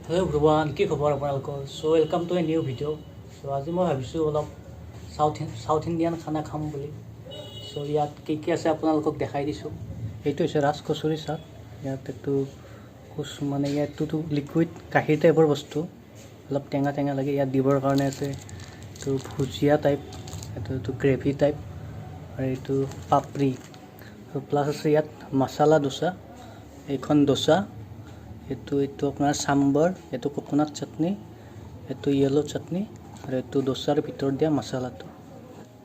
Hello' everyone, কি খবৰ আপোনালোকৰ? চ' ৱেলকাম টু এ নিউ ভিডিঅ'। চ' আজি মই ভাবিছোঁ অলপ চাউথ ইণ্ডিয়ান খানা খাম বুলি। চ' ইয়াত কি আছে আপোনালোকক দেখাই দিছোঁ। এইটো হৈছে ৰাজ কচুৰি চাট। ইয়াত এইটো মানে ইয়াততো লিকুইড গাখীৰ টাইপৰ বস্তু, অলপ টেঙা টেঙা লাগে। ইয়াত দিবৰ কাৰণে আছে এইটো ভুজিয়া টাইপ, এইটো গ্ৰেভি টাইপ, আৰু এইটো পাপৰি, আৰু প্লাছ আছে ইয়াত মাছালা ডোচা, এইখন ডোচা, এইটো আপোনাৰ চাম্বাৰ, এইটো কোকোনাট চাটনি, এইটো য়েলো চাটনি, আৰু এইটো ডোচাৰ ভিতৰত দিয়া মছলাটো,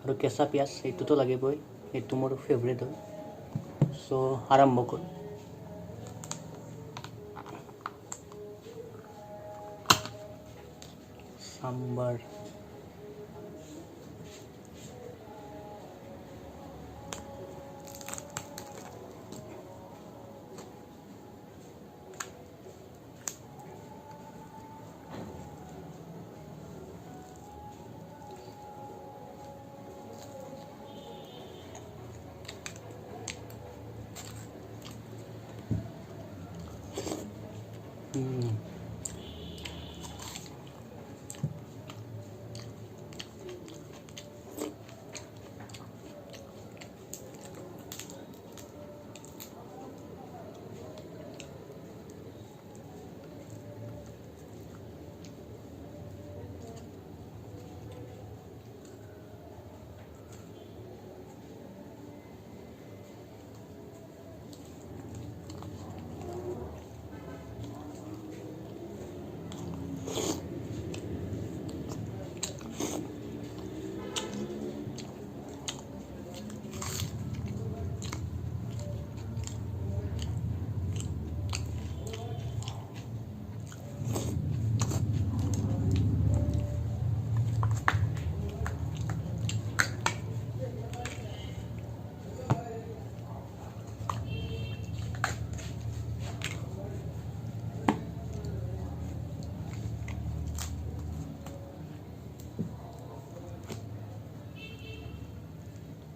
আৰু কেঁচা পিঁয়াজ এইটোতো লাগিবই। এইটো মোৰ ফেভৰেট হয়। চ' আৰম্ভ কৰোঁ। চাম্বাৰ,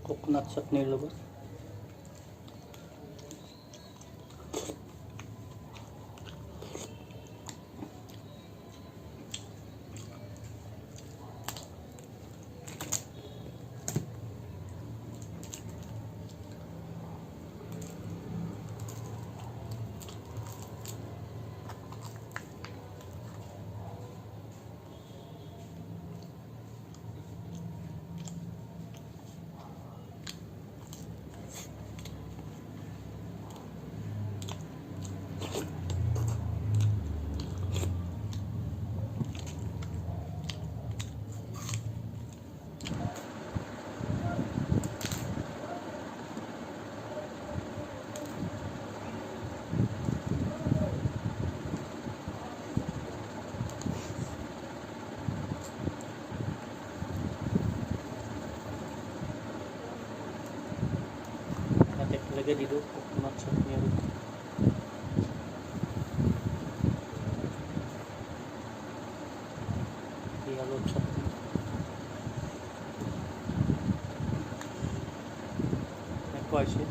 কোকোনাট চাটনিৰ লগত একেলগে দি দিওঁ। কোকোনাট চাটনি আৰু য়েলো চাটনি, এনেকুৱা হৈছে।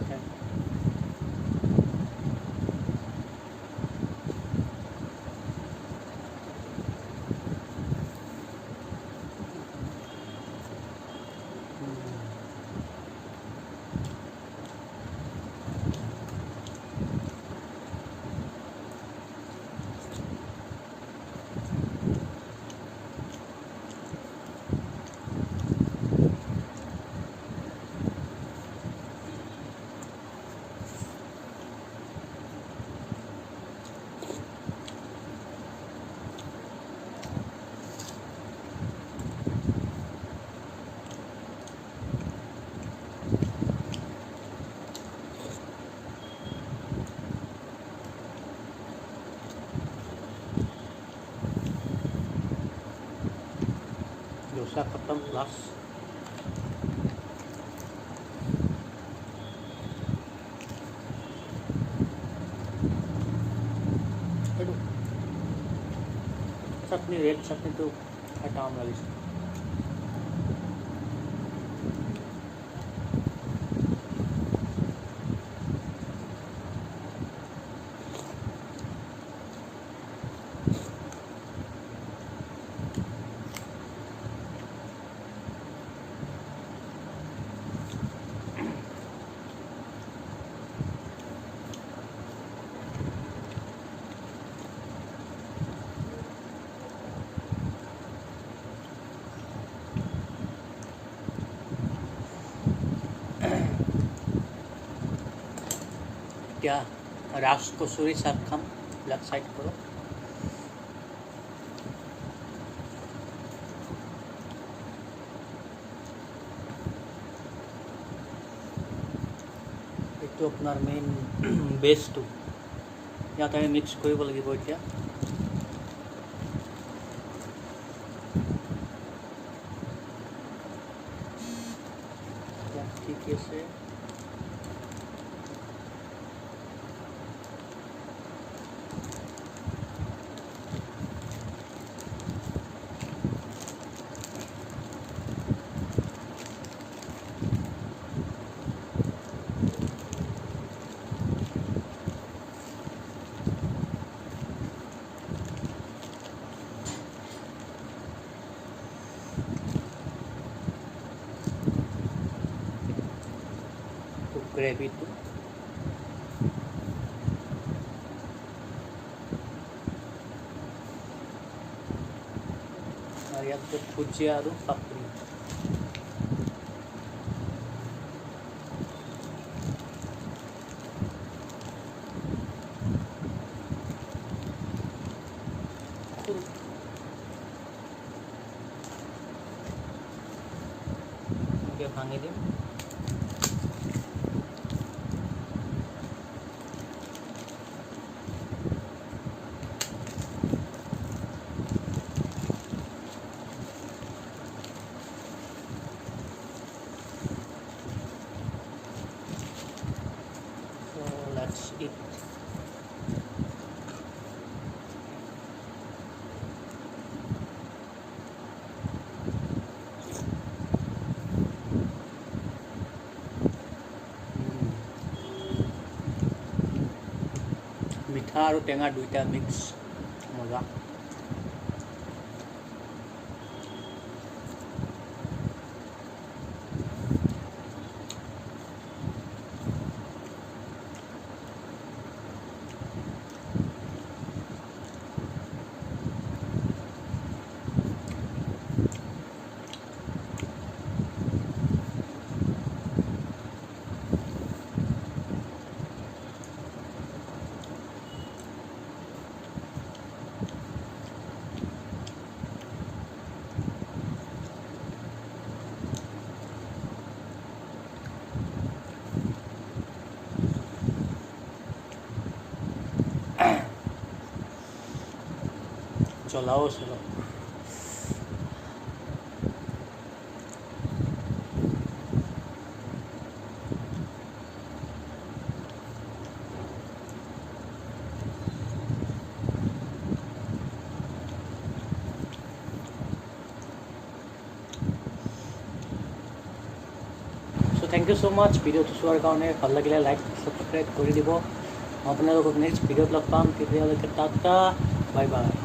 डोसा खत्म, प्लस চাটনি, ৰেড চাটনিটো খাই টান লাগিছে। এতিয়া ৰাজ কচুৰি শাক খাম। এইবিলাক চাইড কৰক। এইটো আপোনাৰ মেইন বেছটো ইয়াত আমি মিক্স কৰিব লাগিব এতিয়া। ঠিক আছে, গ্ৰেভিটো আৰু ইয়াত ভুজিয়া আৰু পাপৰি। ভাঙি দিম। Let's eat. মিঠা আৰু টেঙা দুইটা মিক্স, মজা। জ্বলাও আছে অলপ। থ্যাংক ইউ ছ' মাছ ভিডিঅ'টো চোৱাৰ কাৰণে। ভাল লাগিলে লাইক ছাবস্ক্ৰাইব কৰি দিব। আপোনালোকক নেক্সট ভিডিঅ'ত লগ পাম। তেতিয়ালৈকে টাটা, বাই বাই।